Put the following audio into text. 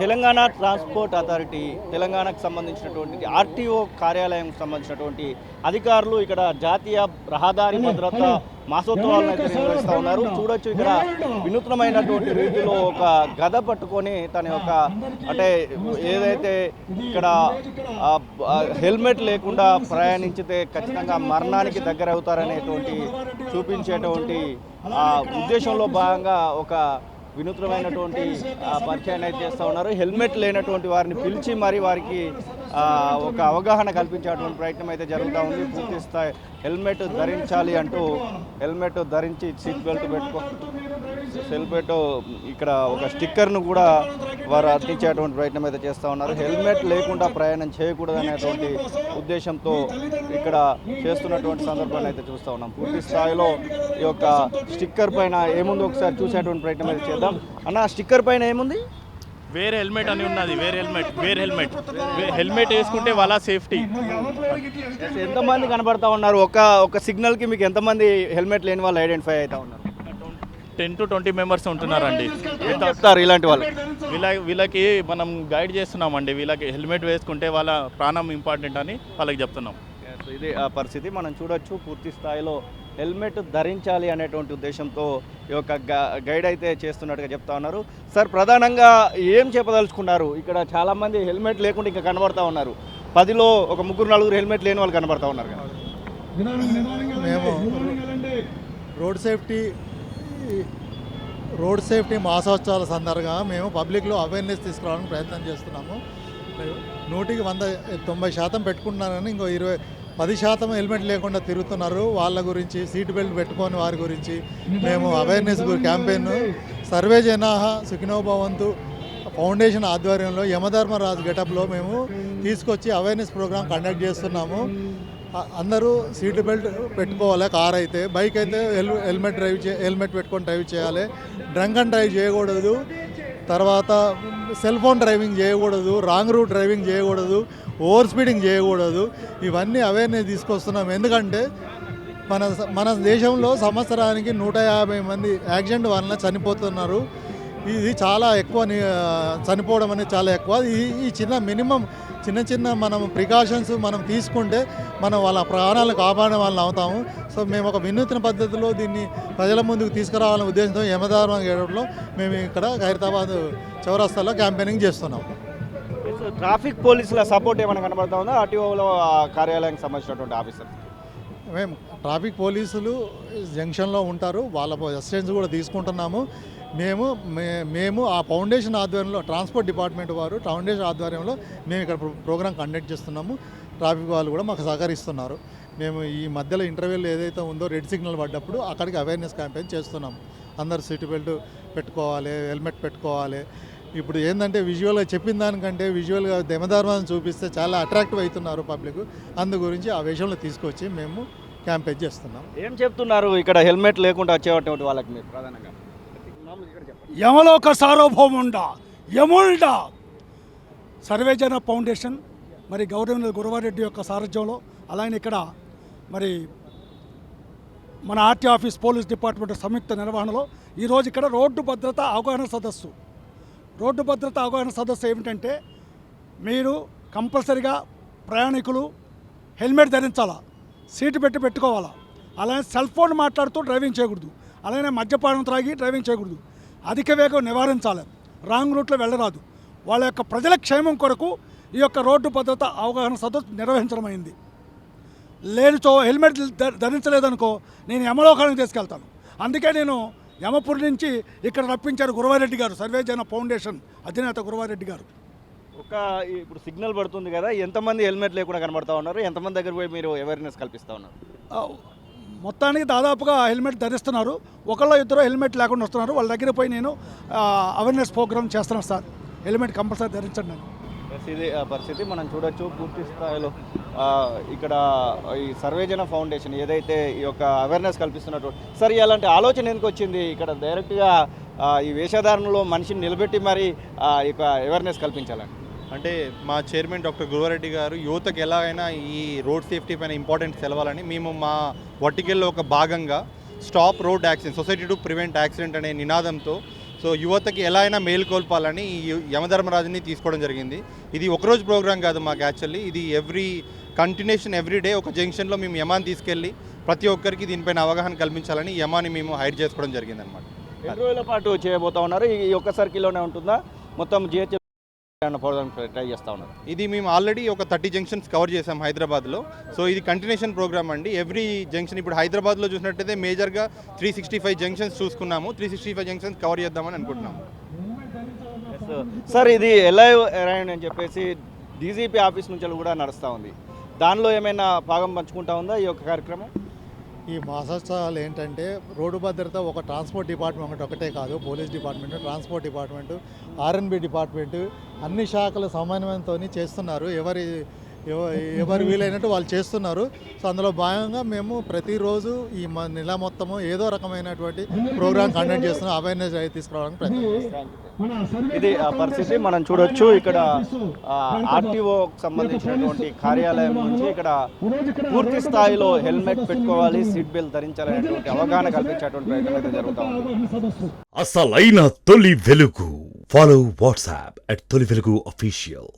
Telangana transport authority తెలంగాణకు సంబంధించినటువంటి RTO కార్యాలయం సంబంధించినటువంటి అధికారులు ఇక్కడ జాతీయ రహదారి భద్రత మాసోత్సవాలను అయితే నిర్వహిస్తూ ఉన్నారు. చూడొచ్చు ఇక్కడ వినూత్నమైనటువంటి రీతిలో ఒక గద పట్టుకొని తన యొక్క అంటే ఏదైతే ఇక్కడ హెల్మెట్ లేకుండా ప్రయాణించితే ఖచ్చితంగా మరణానికి దగ్గర అవుతారనేటువంటి చూపించేటువంటి ఉద్దేశంలో భాగంగా ఒక వినూత్నమైనటువంటి పరిచయాన్ని అయితే చేస్తూ ఉన్నారు. హెల్మెట్ లేనటువంటి వారిని పిలిచి మరి వారికి ఒక అవగాహన కల్పించేటువంటి ప్రయత్నం అయితే జరుగుతూ ఉంది. పూర్తి స్థాయి హెల్మెట్ ధరించాలి అంటూ హెల్మెట్ ధరించి సీట్ బెల్ట్ హెల్మెట్ ఇక్కడ ఒక స్టిక్కర్ను కూడా వారు అందించేటువంటి ప్రయత్నం అయితే చేస్తూ ఉన్నారు. హెల్మెట్ లేకుండా ప్రయాణం చేయకూడదు అనేటువంటి ఉద్దేశంతో ఇక్కడ చేస్తున్నటువంటి సందర్భాన్ని అయితే చూస్తూ ఉన్నాం. పూర్తి స్థాయిలో ఈ యొక్క స్టిక్కర్ పైన ఏముందో ఒకసారి చూసేటువంటి ప్రయత్నం అయితే చేద్దాం. అన్న, స్టిక్కర్ పైన ఏముంది? వేరే హెల్మెట్ అని ఉన్నది. వేరే హెల్మెట్ వేసుకుంటే వాళ్ళ సేఫ్టీ. ఎంతమంది కనబడతా ఉన్నారు? ఒక సిగ్నల్కి మీకు ఎంతమంది హెల్మెట్ లేని వాళ్ళు ఐడెంటిఫై అవుతా ఉన్నారు? 10 to 20 మెంబర్స్ ఉంటున్నారండి. చెప్తారు ఇలాంటి వాళ్ళు. వీళ్ళకి మనం గైడ్ చేస్తున్నామండి. వీళ్ళకి హెల్మెట్ వేసుకుంటే వాళ్ళ ప్రాణం ఇంపార్టెంట్ అని వాళ్ళకి చెప్తున్నాం. ఇది ఆ పరిస్థితి మనం చూడొచ్చు. పూర్తి స్థాయిలో హెల్మెట్ ధరించాలి అనేటువంటి ఉద్దేశంతో ఈ యొక్క గైడ్ అయితే చేస్తున్నట్టుగా చెప్తా ఉన్నారు. సార్, ప్రధానంగా ఏం చెప్పదలుచుకున్నారు? ఇక్కడ చాలామంది హెల్మెట్ లేకుండా ఇంకా కనబడతా ఉన్నారు. 10లో ఒక 3-4 హెల్మెట్ లేని వాళ్ళు కనబడతా ఉన్నారు కదా. మేము రోడ్ సేఫ్టీ మాసోత్సవాల సందర్భంగా మేము పబ్లిక్లో అవేర్నెస్ తీసుకురావడానికి ప్రయత్నం చేస్తున్నాము. 100కి 90% పెట్టుకుంటున్నారని ఇంకో 10% హెల్మెట్ లేకుండా తిరుగుతున్నారు. వాళ్ళ గురించి సీట్ బెల్ట్ పెట్టుకొని వారి గురించి మేము అవేర్నెస్ క్యాంపెయిన్ సర్వే జనాః సుఖినో భవంతు ఫౌండేషన్ ఆధ్వర్యంలో యమధర్మరాజు గెటప్లో మేము తీసుకొచ్చి అవేర్నెస్ ప్రోగ్రామ్ కండక్ట్ చేస్తున్నాము. అందరూ సీట్ బెల్ట్ పెట్టుకోవాలి. కార్ అయితే, బైక్ అయితే హెల్మెట్ పెట్టుకొని డ్రైవ్ చేయాలి. డ్రంక్ అండ్ డ్రైవ్ చేయకూడదు. తర్వాత సెల్ ఫోన్ డ్రైవింగ్ చేయకూడదు. రాంగ్ రూట్ డ్రైవింగ్ చేయకూడదు. ఓవర్ స్పీడింగ్ చేయకూడదు. ఇవన్నీ అవేర్నెస్ తీసుకొస్తున్నాం. ఎందుకంటే మన దేశంలో సంవత్సరానికి 150 మంది యాక్సిడెంట్ వలన చనిపోతున్నారు. ఇది చాలా ఎక్కువ. చనిపోవడం అనేది చాలా ఎక్కువ. ఈ చిన్న మనం ప్రికాషన్స్ మనం తీసుకుంటే మనం వాళ్ళ ప్రాణాలను కాపాడే వాళ్ళని అవుతాము. సో మేము ఒక వినూత్న పద్ధతిలో దీన్ని ప్రజల ముందుకు తీసుకురావాలనే ఉద్దేశంతో యమధర్మరాజులో మేము ఇక్కడ ఖైరతాబాద్ చౌరస్తాలో క్యాంపెయినింగ్ చేస్తున్నాం. ట్రాఫిక్ పోలీసుల సపోర్ట్ ఏమైనా కనబడతా ఉందా? ఆర్టీఓలో కార్యాలయానికి సంబంధించినటువంటి ఆఫీసర్ మేము ట్రాఫిక్ పోలీసులు జంక్షన్లో ఉంటారు. వాళ్ళ అసిస్టెన్స్ కూడా తీసుకుంటున్నాము. మేము ఆ ఫౌండేషన్ ఆధ్వర్యంలో ట్రాన్స్పోర్ట్ డిపార్ట్మెంట్ వారు ఫౌండేషన్ ఆధ్వర్యంలో మేము ఇక్కడ ప్రోగ్రాం కండక్ట్ చేస్తున్నాము. ట్రాఫిక్ వాళ్ళు కూడా మాకు సహకరిస్తున్నారు. మేము ఈ మధ్యలో ఇంటర్వ్యూలో ఏదైతే ఉందో రెడ్ సిగ్నల్ పడ్డప్పుడు అక్కడికి అవేర్నెస్ క్యాంపెయిన్ చేస్తున్నాము. అందరు సీట్ బెల్ట్ పెట్టుకోవాలి, హెల్మెట్ పెట్టుకోవాలి. ఇప్పుడు ఏంటంటే విజువల్గా చెప్పిన దానికంటే విజువల్గా యమధర్మాన్ని చూపిస్తే చాలా అట్రాక్టివ్ అవుతున్నారు పబ్లిక్. అందు గురించి ఆ విషయంలో తీసుకొచ్చి మేము క్యాంపెయిన్ చేస్తున్నాం. ఏం చెప్తున్నారు ఇక్కడ హెల్మెట్ లేకుండా వచ్చేటువంటి వాళ్ళకి మీరు ప్రధానంగా? యమలోక సార్వభౌముండ యముండ సర్వేజన ఫౌండేషన్ మరి గౌరవనీయులు గురవారెడ్డి యొక్క సారథ్యంలో, అలాగే ఇక్కడ మరి మన ఆర్టీ ఆఫీస్ పోలీస్ డిపార్ట్మెంట్ సంయుక్త నిర్వహణలో ఈరోజు ఇక్కడ రోడ్డు భద్రత అవగాహన సదస్సు ఏమిటంటే, మీరు కంపల్సరిగా ప్రయాణికులు హెల్మెట్ ధరించాలా, సీటు పెట్టుకోవాలా, అలాగే సెల్ ఫోన్ మాట్లాడుతూ డ్రైవింగ్ చేయకూడదు, అలాగే మద్యపానం త్రాగి డ్రైవింగ్ చేయకూడదు, అధిక వేగం నివారించాలి, రాంగ్ రూట్లో వెళ్ళరాదు. వాళ్ళ యొక్క ప్రజల క్షేమం కొరకు ఈ యొక్క రోడ్డు భద్రత అవగాహన సదస్సు నిర్వహించడమైంది. లేనిచో హెల్మెట్ ధరించలేదనుకో నేను యమలోకానికి తీసుకెళ్తాను. అందుకే నేను యమపురి నుంచి ఇక్కడ రప్పించారు గురవారెడ్డి గారు, సర్వేజన ఫౌండేషన్ అధినేత గురవారెడ్డి గారు. ఇప్పుడు సిగ్నల్ పడుతుంది కదా, ఎంతమంది హెల్మెట్ లేకుండా కనబడతా ఉన్నారు? ఎంతమంది దగ్గర పోయి మీరు అవేర్నెస్ కల్పిస్తూ ఉన్నారు? మొత్తానికి దాదాపుగా హెల్మెట్ ధరిస్తున్నారు. ఒకళ్ళో ఇద్దరు హెల్మెట్ లేకుండా వస్తున్నారు. వాళ్ళ దగ్గర పోయి నేను అవేర్నెస్ ప్రోగ్రామ్ చేస్తున్నాను. సార్, హెల్మెట్ కంపల్సరీ ధరించండి. ఇది పరిస్థితి మనం చూడొచ్చు. పూర్తి స్థాయిలో ఇక్కడ ఈ సర్వేజన ఫౌండేషన్ ఏదైతే ఈ యొక్క అవేర్నెస్ కల్పిస్తున్నట్టు సార్, ఇలాంటి ఆలోచన ఎందుకు వచ్చింది? ఇక్కడ డైరెక్ట్గా ఈ వేషధారణలో మనిషిని నిలబెట్టి మరి ఈ యొక్క అవేర్నెస్ కల్పించాలని అంటే మా చైర్మన్ డాక్టర్ గురువారెడ్డి గారు యువతకు ఎలాగైనా ఈ రోడ్ సేఫ్టీ పైన ఇంపార్టెన్స్ తెలవాలని మేము మా వర్టికల్లో ఒక భాగంగా stop road accident, society to prevent accident అనే నినాదంతో సో యువతకి ఎలా అయినా మేలుకొల్పాలని ఈ యమధర్మరాజుని తీసుకోవడం జరిగింది. ఇది ఒకరోజు ప్రోగ్రామ్ కాదు మాకు యాక్చువల్లీ, ఇది కంటిన్యూషన్ ఎవ్రీడే ఒక జంక్షన్లో మేము యమాని తీసుకెళ్ళి ప్రతి ఒక్కరికి దీనిపైన అవగాహన కల్పించాలని యమాని మేము హైర్ చేసుకోవడం జరిగింది అనమాట. 2 రోజుల పాటు చేయబోతా ఉన్నారు. ఈ ఒక్క సర్కిల్లోనే ఉంటుందా, మొత్తం జిహెచ్ ట్రై చేస్తూ ఉన్నారు? ఇది మేము ఆల్రెడీ ఒక 30 జంక్షన్స్ కవర్ చేసాం హైదరాబాద్లో. సో ఇది కంటిన్యూషన్ ప్రోగ్రామ్ అండి. ఎవ్రీ జంక్షన్ ఇప్పుడు హైదరాబాద్లో చూసినట్టయితే మేజర్గా 365 జంక్షన్స్ చూసుకున్నాము. 365 జంక్షన్స్ కవర్ చేద్దామని అనుకుంటున్నాము. సార్, ఇది ఎలైవ్ అరైన్ అని చెప్పేసి డీజీపీ ఆఫీస్ నుంచి కూడా నడుస్తూ ఉంది. దానిలో ఏమైనా భాగం పంచుకుంటా ఉందా ఈ యొక్క కార్యక్రమం? ఈ మాసోత్సవాలు ఏంటంటే రోడ్డు భద్రత ఒక ట్రాన్స్పోర్ట్ డిపార్ట్మెంట్ ఒకటే కాదు, police department, transport department, R N B department అన్ని శాఖల సమన్వయంతో చేస్తున్నారు. ఎవరు వీలైనట్టు వాళ్ళు చేస్తున్నారు. సో అందులో భాగంగా మేము ప్రతిరోజు ఈ నెల మొత్తము ఏదో రకమైనటువంటి ప్రోగ్రామ్ కండక్ట్ చేస్తున్నాం, అవేర్నెస్ తీసుకురావడానికి ప్రయత్నం. ఇది ఆ పరిస్థితి మనం చూడొచ్చు. ఇక్కడ ఆర్టీఓ సంబంధించినటువంటి కార్యాలయం నుంచి ఇక్కడ పూర్తి స్థాయిలో హెల్మెట్ పెట్టుకోవాలి, సీట్ బెల్ట్ ధరించాలనేటువంటి అవగాహన కల్పించేటువంటి ప్రయత్నం అయితే జరుగుతూ ఉంది. అసలైన తొలి వెలుగు. ఫాలో వాట్సాప్ @తొలి వెలుగు అఫీషియల్.